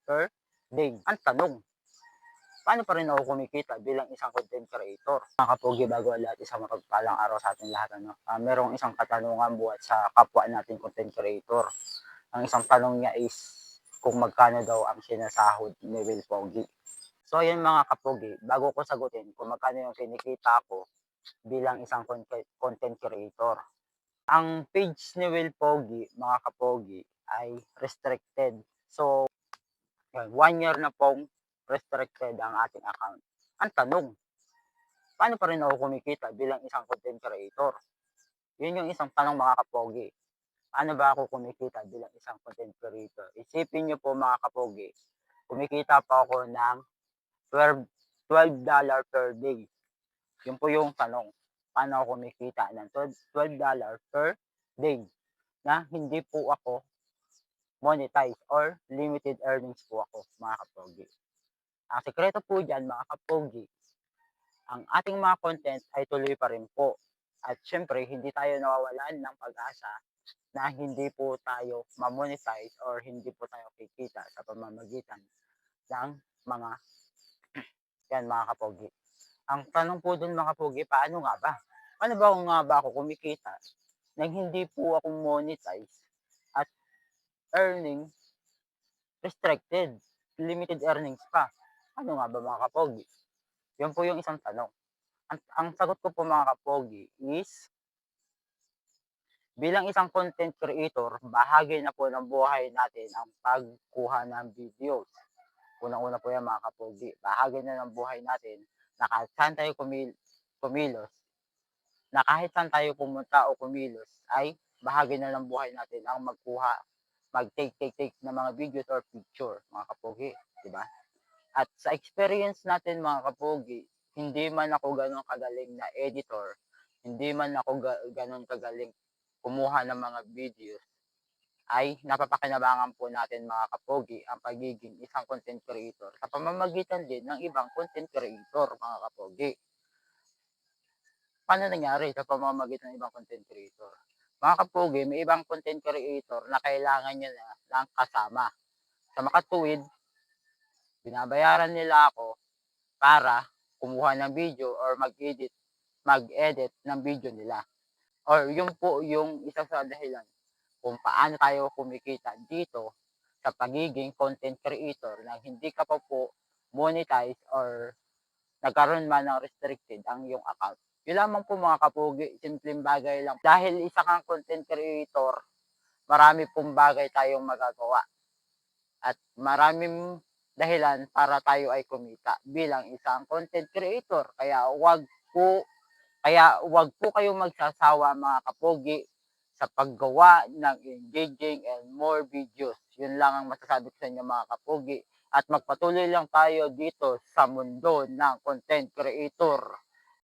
per day. Ang tanong, paano pa rin ako kumikita bilang isang content creator? Mga kapogi, bago ang lahat, isang mapagpalang araw sa ating lahat. Merong isang katanungan buhat sa kapwa natin content creator. Ang isang tanong niya is kung magkano daw ang sinasahod ni Will Pogi. So ayun mga kapogi, bago ko sagutin kung magkano yung kinikita ko bilang isang content creator. Ang page ni Will Pogi, mga kapogi, ay restricted. So, 1 year na pong restricted ang ating account. Ang tanong, paano pa rin ako kumikita bilang isang content creator? Yun yung isang tanong mga kapogi. Paano ba ako kumikita bilang isang content creator? Isipin nyo po mga kapogi, kumikita pa ako ng $12 per day. Yun po yung tanong. Paano ako kumikita ng $12 per day na hindi po ako monetize or limited earnings po ako mga kapogi. Ang sekreto po dyan mga kapogi, ang ating mga content ay tuloy pa rin po. At syempre, hindi tayo nawawalan ng pag-asa na hindi po tayo ma-monetize or hindi po tayo kikita sa pamamagitan ng mga yan mga kapogi. Ang tanong po dun mga kapogi, paano nga ba? Paano ba ako kumikita nang hindi po ako monetize at earning restricted, limited earnings pa? Ano nga ba mga kapogi? Yun po yung isang tanong. Ang sagot ko po mga kapogi is, bilang isang content creator, bahagi na po ng buhay natin ang pagkuha ng videos. Unang-una po yan mga kapogi. Bahagi na ng buhay natin na kahit saan tayo kumilos, na kahit saan tayo pumunta o kumilos, ay bahagi na ng buhay natin ang magkuha, mag-take ng mga videos or picture, mga kapogi. Diba? At sa experience natin mga kapogi, hindi man ako ganun kagaling na editor, hindi man ako ganun kagaling kumuha ng mga videos, ay napapakinabangan po natin mga kapogi ang pagiging isang content creator sa pamamagitan din ng ibang content creator mga kapogi. Paano nangyari sa pamamagitan ng ibang content creator? Mga kapogi, may ibang content creator na kailangan nyo na lang kasama. Sa makatuwid, binabayaran nila ako para kumuha ng video or mag-edit ng video nila. Or yun po yung isa sa dahilan kung paano tayo kumikita dito sa pagiging content creator na hindi ka pa po monetize or nagkaroon man ng restricted ang iyong account. Yun lamang po mga kapugi, simpleng bagay lang. Dahil isa kang content creator, marami pong bagay tayong magagawa. At maraming dahilan para tayo ay kumita bilang isang content creator. Kaya wag po kayong magsasawa mga kapogi sa paggawa ng engaging and more videos. Yun lang ang masasabi ko sa inyo mga kapogi. At magpatuloy lang tayo dito sa mundo ng content creator.